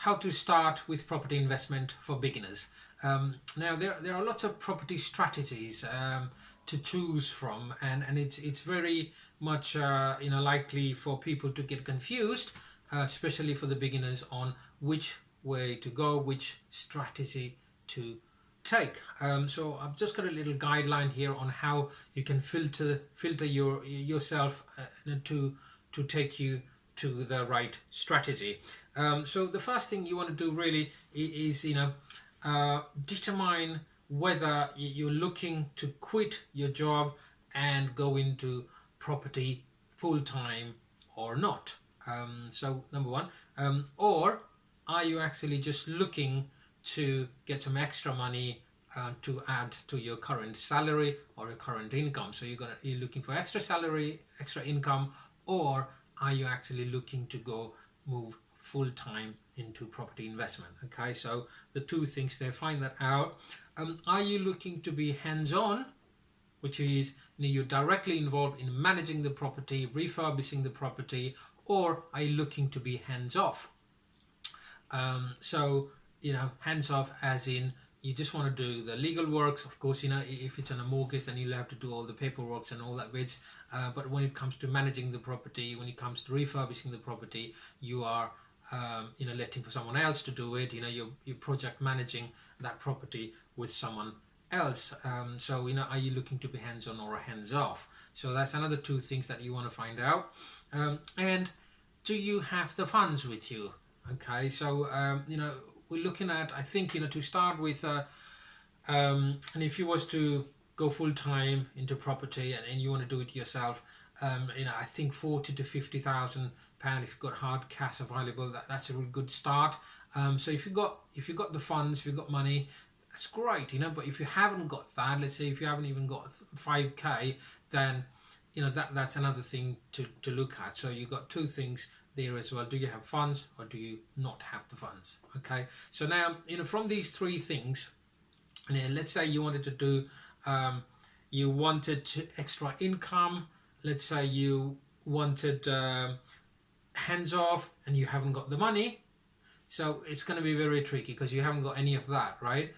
how to start with property investment for beginners. Now there are lots of property strategies to choose from, and it's very much likely for people to get confused, especially for the beginners, on which way to go, which strategy to take. So I've just got a little guideline here on how you can filter yourself to take you to the right strategy. So the first thing you want to do really is determine whether you're looking to quit your job and go into property full-time or not. So number one, or are you actually just looking to get some extra money to add to your current salary or your current income? So you're looking for extra salary, extra income, or are you actually looking to move full-time into property investment? Okay, so the two things there, find that out. Are you looking to be hands-on, which is you're directly involved in managing the property, refurbishing the property, or are you looking to be hands-off? So hands-off as in you just want to do the legal works. Of course, if it's on a mortgage, then you'll have to do all the paperwork and all that bits. But when it comes to managing the property, when it comes to refurbishing the property, you are letting for someone else to do it. You're project managing that property with someone else. So are you looking to be hands-on or hands-off? So that's another two things that you want to find out. And do you have the funds with you? Okay, so we're looking at, I think, to start with, and if you was to go full-time into property and you want to do it yourself, I think 40 to 50,000 pound, if you've got hard cash available, that's a really good start. So if you've got the funds, if you've got money, that's great, but if you haven't got that, let's say if you haven't even got 5k, then that's another thing to look at. So you've got two things there as well. Do you have funds or do you not have the funds? Okay, so now from these three things, let's say you wanted to do you wanted extra income, let's say you wanted hands off and you haven't got the money, so it's going to be very tricky because you haven't got any of that, right?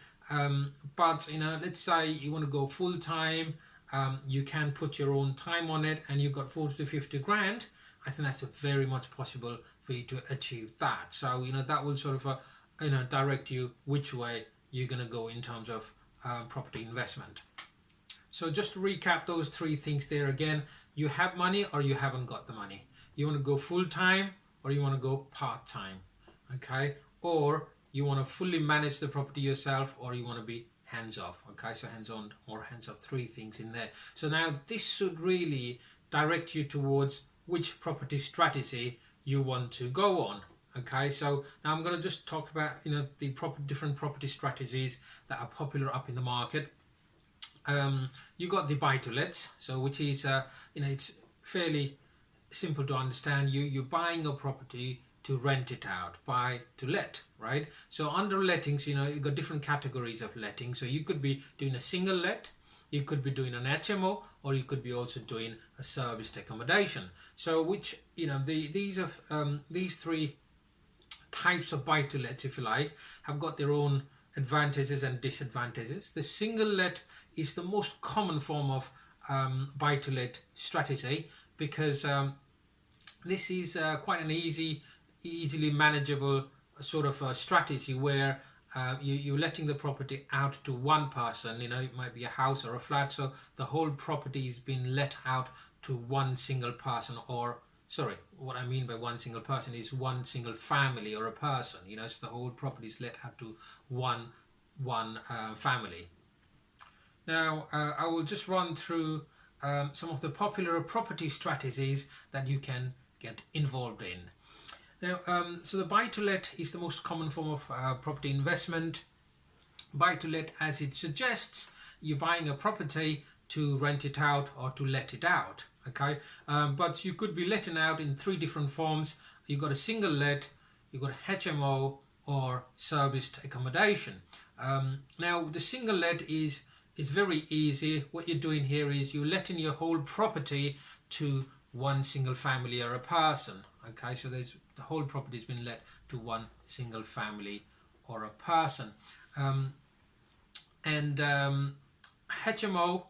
But let's say you want to go full time, you can put your own time on it and you've got 40 to 50 grand. I think that's very much possible for you to achieve that. So that will sort of direct you which way you're going to go in terms of property investment. So just to recap those three things there again: you have money or you haven't got the money. You want to go full time or you want to go part time. Okay, or you want to fully manage the property yourself, or you want to be hands off. Okay, so hands on or hands off, three things in there. So now this should really direct you towards which property strategy you want to go on. Okay, so now I'm going to just talk about the different property strategies that are popular up in the market. You got the buy to lets, so which is it's fairly simple to understand. You're buying a property to rent it out, buy to let, right? So under lettings, you've got different categories of letting. So you could be doing a single let, you could be doing an HMO, or you could be also doing a serviced accommodation. So which these three types of buy to let, if you like, have got their own advantages and disadvantages. The single let is the most common form of buy to let strategy because this is quite an easily manageable sort of strategy where you're letting the property out to one person. It might be a house or a flat, so the whole property is being let out to one single person, or sorry, what I mean by one single person is one single family or a person. So the whole property is let out to one family. Now I will just run through some of the popular property strategies that you can get involved in. Now, so the buy-to-let is the most common form of property investment. Buy-to-let, as it suggests, you're buying a property to rent it out or to let it out. Okay, but you could be letting out in three different forms. You've got a single let, you've got HMO, or serviced accommodation. Now, the single let is very easy. What you're doing here is you're letting your whole property to one single family or a person. Okay, so the whole property has been let to one single family or a person. HMO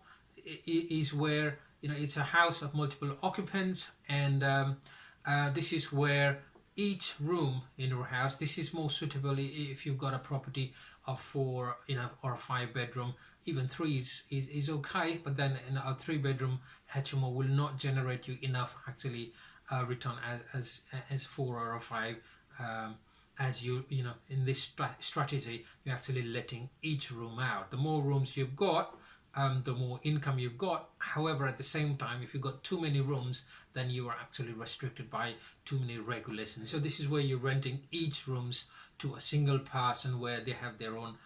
is where, it's a house of multiple occupants, and this is where each room in your house, this is more suitable if you've got a property of 4, or a 5-bedroom. Even 3 is okay, but then in a 3-bedroom HMO will not generate you enough actually return as 4 or a 5. As in this strategy, you're actually letting each room out. The more rooms you've got, the more income you've got. However, at the same time, if you've got too many rooms, then you are actually restricted by too many regulations. So this is where you're renting each rooms to a single person, where they have their own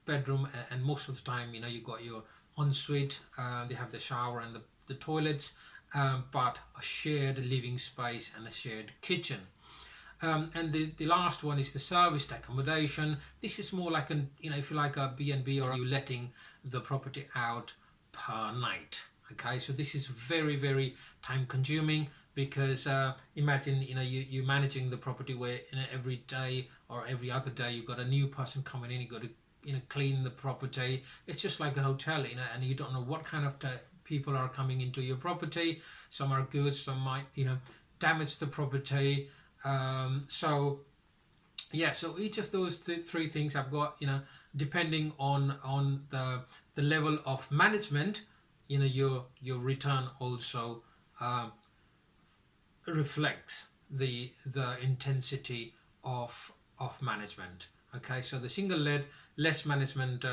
bedroom, and most of the time, you got your ensuite, they have the shower and the toilets, but a shared living space and a shared kitchen. And the last one is the serviced accommodation. This is more like if you like a B&B, or you letting the property out per night. Okay, so this is very, very time consuming, because imagine you're managing the property where every day or every other day you've got a new person coming in. You got to clean the property. It's just like a hotel, and you don't know what kind of people are coming into your property. Some are good, some might damage the property. So each of those 3 things I've got, depending on the level of management, your return also reflects the intensity of management. Okay, so the single let, less management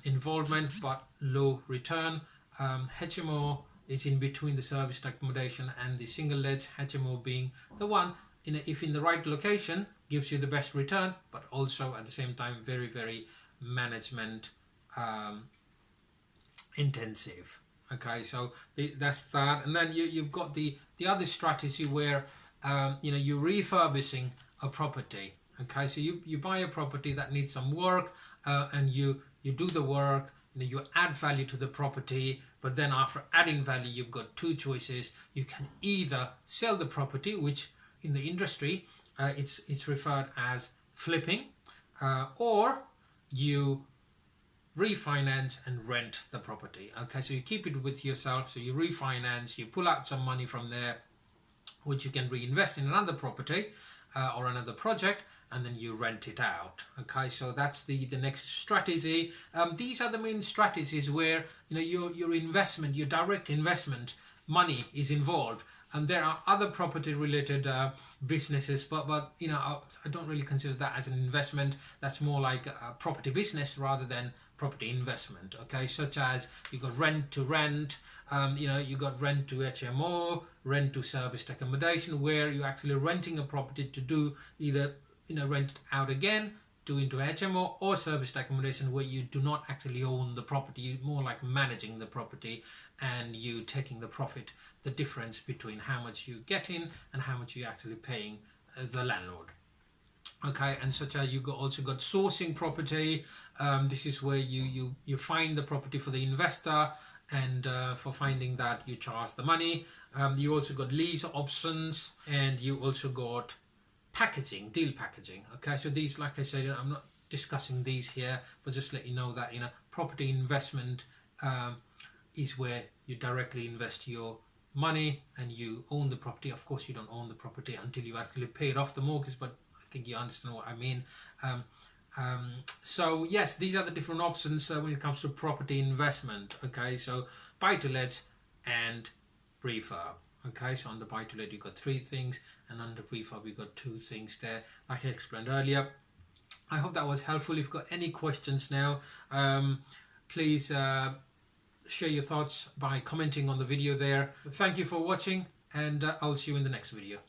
involvement but low return. HMO is in between the serviced accommodation and the single let, HMO being the one if in the right location gives you the best return, but also at the same time very, very management intensive. Okay, so that's that. And then you've got the other strategy where you're refurbishing a property. Okay, so you buy a property that needs some work, and you do the work, you add value to the property, but then after adding value, you've got 2 choices. You can either sell the property, which in the industry it's referred as flipping, or you refinance and rent the property. Okay, so you keep it with yourself, so you refinance, you pull out some money from there, which you can reinvest in another property or another project, and then you rent it out. Okay, so that's the next strategy. These are the main strategies where your investment, your direct investment money is involved. And there are other property related businesses, but I don't really consider that as an investment. That's more like a property business rather than property investment. Okay, such as you got rent to rent, you got rent to HMO, rent to serviced accommodation, where you're actually renting a property to do either rent it out again, do into HMO, or serviced accommodation, where you do not actually own the property. You're more like managing the property, and you taking the profit, the difference between how much you get in and how much you're actually paying the landlord. Okay, and such as also got sourcing property. This is where you find the property for the investor, and for finding that you charge the money. You also got lease options, and you also got packaging, deal packaging. Okay, so these, like I said, I'm not discussing these here, but just let you know that property investment is where you directly invest your money and you own the property. Of course, you don't own the property until you actually paid off the mortgage, but I think you understand what I mean. So yes, these are the different options when it comes to property investment. Okay, so buy to let and refurb. Okay, so under buy to let you got 3 things, and under refurb you got 2 things there, like I explained earlier. I hope that was helpful. If you've got any questions now, please share your thoughts by commenting on the video there. Thank you for watching, and I'll see you in the next video.